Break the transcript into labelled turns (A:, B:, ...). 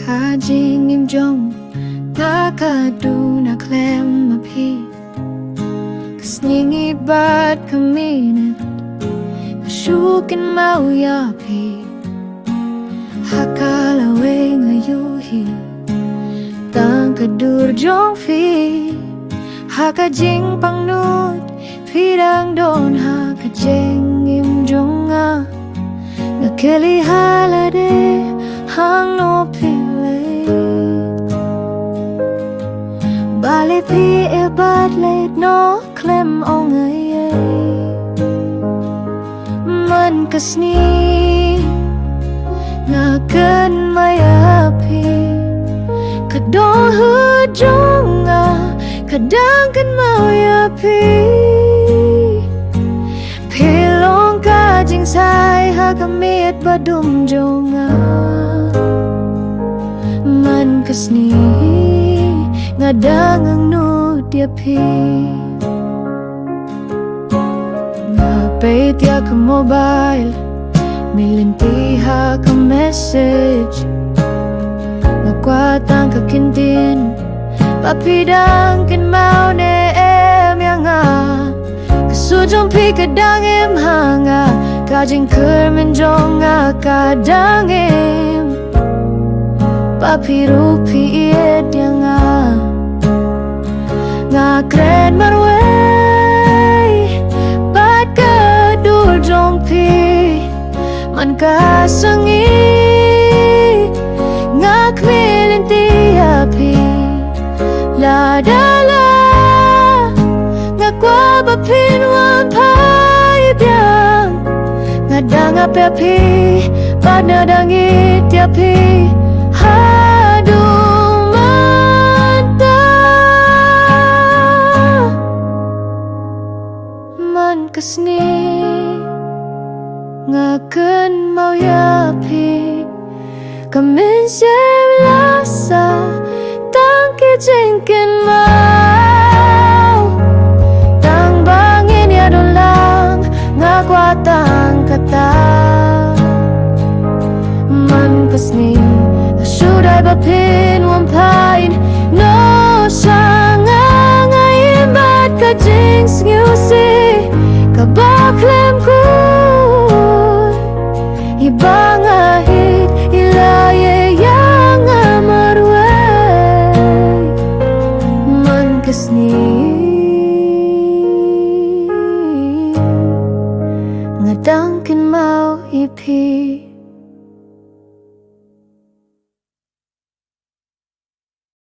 A: Kajing im jong Takadu na klem api Kasningi bat kaminit Kashukin mau yapi Hakalawe ngayuhi Tang kadur jong fi Hakajing pangnut Pirang don hakajing im jong nga Ngakeli halade hang no pile Bale pi bat late no klem ong ay Man kasni Ngakan mayapi Kadong hujung nga Kadang kan mau yapi Pilong kajing say hakamit badum jonga Man kasni Ngadang ang nudyapi Ngapit ya ka mobile Milintiha ka message Ngkwatang ka kintin Papidang kin mau ne em yang nga Kasujong pi kadang em hanga Kajing kermin jong nga kadang em Papiru pi iet yang nga Nga kren marway Pat kadur jong pi Man kasangi Nga kmilin tiapi La da la Nga kwa bapin wan pai biang Nga dang api Pada dangit tiapi Hadung manta Man kasni Ngakan mau yapi Kamin siyem lasa Tang kijingkin mau Tang bangin ya dolang Ngakwatang kata Man kasni Sudai bapin wampain No sanga ngayin bat kajing snyusi Kabaklem ku Ibang ahit ilaye yang amarway Man kasni Ngadangkin mau ipi